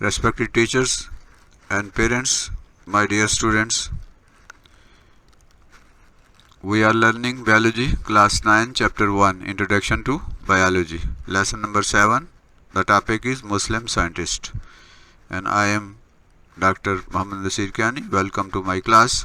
Respected teachers and parents, my dear students, we are learning biology, class 9, chapter 1, introduction to biology, lesson number 7. The topic is Muslim scientist, and I am Dr. Mohammad Nasir Kiani. Welcome to my class.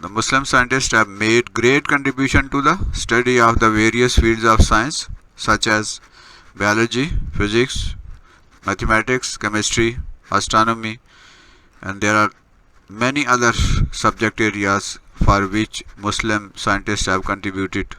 The Muslim scientists have made great contribution to the study of the various fields of science such as biology, physics, mathematics, chemistry, astronomy, and there are many other subject areas for which Muslim scientists have contributed.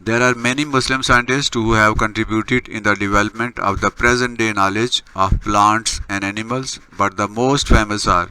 There are many Muslim scientists who have contributed in the development of the present day knowledge of plants and animals, but the most famous are.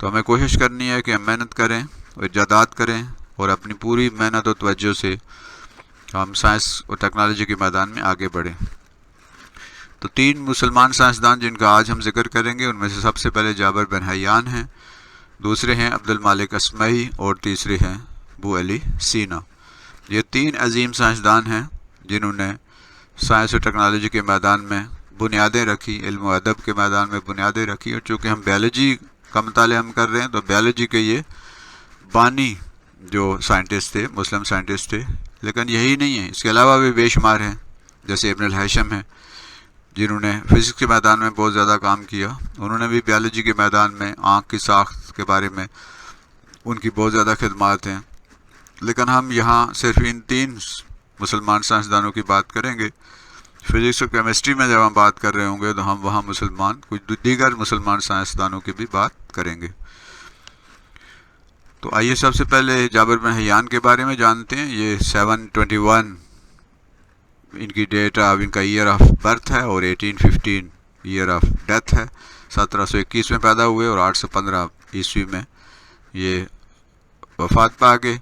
تو ہمیں کوشش کرنی ہے کہ ہم محنت کریں اور ایجادات کریں اور اپنی پوری محنت و توجہ سے ہم سائنس اور ٹیکنالوجی کے میدان میں آگے بڑھیں۔ تو 3 مسلمان سائنسدان جن کا آج ہم ذکر کریں گے، ان میں سے سب سے پہلے جابر بن حیان ہیں، دوسرے ہیں عبد المالک اصمعی اور تیسرے ہیں ابو علی سینا۔ یہ 3 عظیم سائنسدان ہیں جنہوں نے سائنس اور ٹیکنالوجی کے میدان میں بنیادیں رکھی، علم و ادب کے میدان میں بنیادیں رکھی۔ اور چونکہ ہم بیالوجی کا مطالعہ ہم کر رہے ہیں تو بیالوجی کے یہ بانی جو سائنٹسٹ تھے، مسلم سائنٹسٹ تھے، لیکن یہی نہیں ہے، اس کے علاوہ بھی بے شمار ہیں، جیسے ابن الہیثم ہیں جنہوں نے فزکس کے میدان میں بہت زیادہ کام کیا، انہوں نے بھی بیالوجی کے میدان میں آنکھ کی ساخت کے بارے میں ان کی بہت زیادہ خدمات ہیں۔ لیکن ہم یہاں صرف ان 3 مسلمان سائنسدانوں کی بات کریں گے۔ فزکس اور کیمسٹری میں جب ہم بات کر رہے ہوں گے تو ہم وہاں کچھ دیگر مسلمان سائنسدانوں کی بھی بات کریں گے۔ تو آئیے سب سے پہلے جابر بن حیان کے بارے میں جانتے ہیں۔ یہ 721 ان کی ڈیٹ آف، ان کا ایئر آف برتھ ہے، اور 1815 ایئر آف ڈیتھ ہے۔ 1721 میں پیدا ہوئے اور 815 عیسوی میں یہ وفات پا گئے۔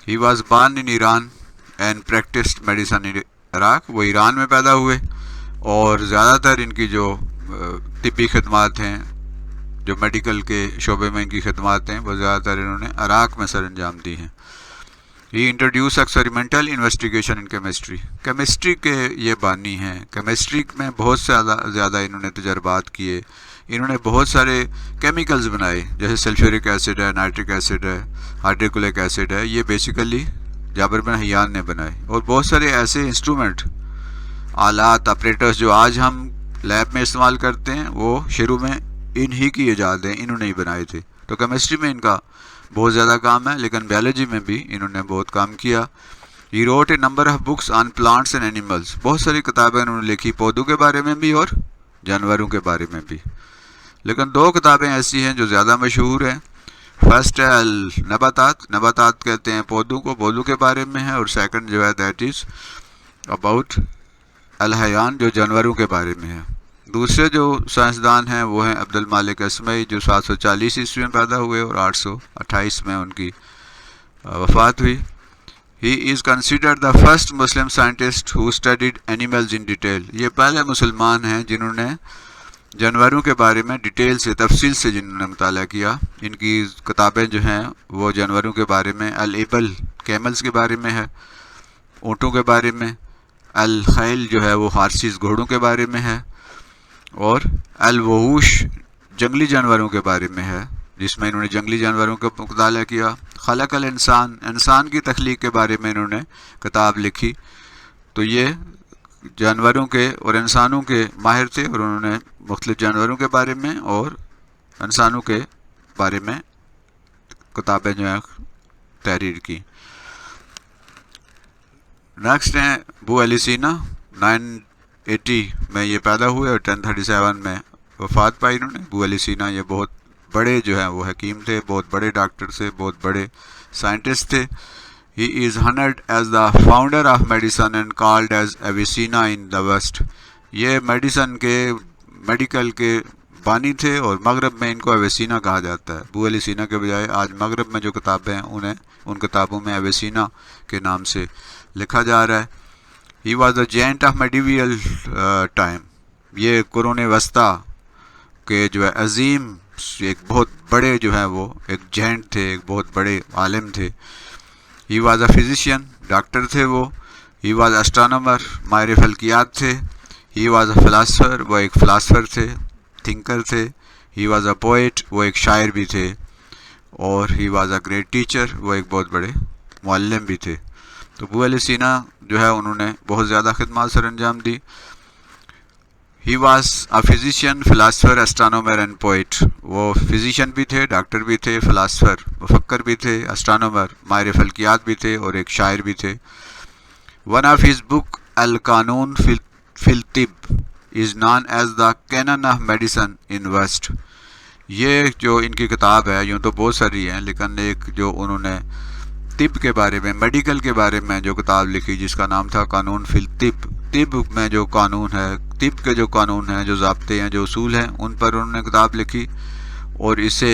He was born in Iran and practised medicine in Iraq. وہ ایران میں پیدا ہوئے اور زیادہ تر ان کی جو طبی خدمات ہیں، جو میڈیکل کے شعبے میں ان کی خدمات ہیں، وہ زیادہ تر انہوں نے عراق میں سر انجام دی ہیں۔ یہ انٹروڈیوس ایکسپیریمنٹل انویسٹیگیشن ان کیمسٹری۔ کیمسٹری کے یہ بانی ہیں۔ کیمسٹری میں بہت زیادہ انہوں نے تجربات کیے، انہوں نے بہت سارے کیمیکلز بنائے، جیسے سلفیورک ایسڈ ہے، نائٹرک ایسڈ ہے، ہائیڈروکلک ایسڈ ہے، یہ بیسیکلی جابر بن حیان نے بنائے۔ اور بہت سارے ایسے انسٹرومنٹ، آلات، آپریٹرز جو آج ہم لیب میں استعمال کرتے ہیں، وہ شروع میں انہی کی ایجاد ہیں، انہوں نے ہی بنائے تھے۔ تو کیمسٹری میں ان کا بہت زیادہ کام ہے، لیکن بیالوجی میں بھی انہوں نے بہت کام کیا۔ He wrote a number of books on plants and animals. بہت ساری کتابیں انہوں نے لکھی، پودوں کے بارے میں بھی اور جانوروں کے بارے میں بھی۔ لیکن 2 کتابیں ایسی ہیں جو زیادہ مشہور ہیں۔ فرسٹ ہے النباتات، نباتات کہتے ہیں پودوں کو، پودوں کے بارے میں ہے، اور سیکنڈ جو ہے دیٹ از اباؤٹ الحیان، جو جانوروں کے بارے میں ہے۔ دوسرے جو سائنسدان ہیں وہ ہیں عبد المالک اصمعی، جو 740 عیسوی میں پیدا ہوئے اور 828 میں ان کی وفات ہوئی۔ He is considered the first Muslim scientist who studied animals in detail. یہ پہلے مسلمان ہیں جنہوں نے جانوروں کے بارے میں ڈیٹیل سے، تفصیل سے جنہوں نے مطالعہ کیا۔ ان کی کتابیں جو ہیں وہ جانوروں کے بارے میں، الابل کیملز کے بارے میں ہے، اونٹوں کے بارے میں، الخیل جو ہے وہ ہارسیز گھوڑوں کے بارے میں ہے، اور الوحوش جنگلی جانوروں کے بارے میں ہے، جس میں انہوں نے جنگلی جانوروں کا مطالعہ کیا۔ خلق الانسان، انسان کی تخلیق کے بارے میں انہوں نے کتاب لکھی۔ تو یہ جانوروں کے اور انسانوں کے ماہر تھے، اور انہوں نے مختلف جانوروں کے بارے میں اور انسانوں کے بارے میں کتابیں جو ہیں تحریر کی۔ نیکسٹ ہیں ابو علی سینا۔ 980 میں یہ پیدا ہوئے اور 1037 میں وفات پائی انہوں نے۔ ابو علی سینا یہ بہت بڑے جو ہیں وہ حکیم تھے، بہت بڑے ڈاکٹر تھے، بہت بڑے سائنٹسٹ تھے۔ He is honored as the founder of medicine and called as Avicenna in the West۔ یہ میڈیکل کے بانی تھے، اور مغرب میں ان کو اویسینا کہا جاتا ہے۔ ابو علی سینا کے بجائے آج مغرب میں جو کتابیں ہیں انہیں ان کتابوں میں اویسینا کے نام سے لکھا جا رہا ہے۔ He was the giant of medieval time۔ یہ قرون وسطیٰ کے جو ہے عظیم، ایک بہت بڑے جو ہے وہ ایک جینٹ تھے، ایک بہت بڑے عالم تھے۔ He was a physician، doctor تھے وہ۔ He was astronomer، ماہر فلکیات تھے۔ He was a philosopher، وہ ایک فلاسفر تھے، تھنکر تھے۔ He was a poet، وہ ایک شاعر بھی تھے۔ اور He was a great teacher، وہ ایک بہت بڑے معلم بھی تھے۔ تو ابو علی سینا جو ہے انہوں نے بہت زیادہ خدمات سر انجام دی۔ He was a physician، philosopher، astronomer and poet۔ وہ فزیشین بھی تھے، ڈاکٹر بھی تھے، فلاسفر، مفکر بھی تھے، astronomer، ماہر فلکیات بھی تھے، اور ایک شاعر بھی تھے۔ One of his book القانون فی الطب is known as the canon of medicine in West۔ یہ جو ان کی کتاب ہے، یوں تو بہت ساری ہیں، لیکن ایک جو انہوں نے طب کے بارے میں، میڈیکل کے بارے میں جو کتاب لکھی، جس کا نام تھا قانون فی الطب۔ طب میں جو قانون ہے، طب کے جو قانون ہیں، جو ضابطے ہیں، جو اصول ہیں، ان پر انہوں نے کتاب لکھی، اور اسے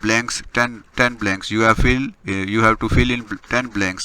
blanks 10 blanks you have to fill in 10 blanks,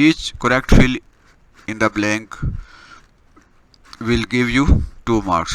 each correct fill in the blank will give you 2 marks,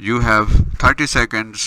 you have 30 seconds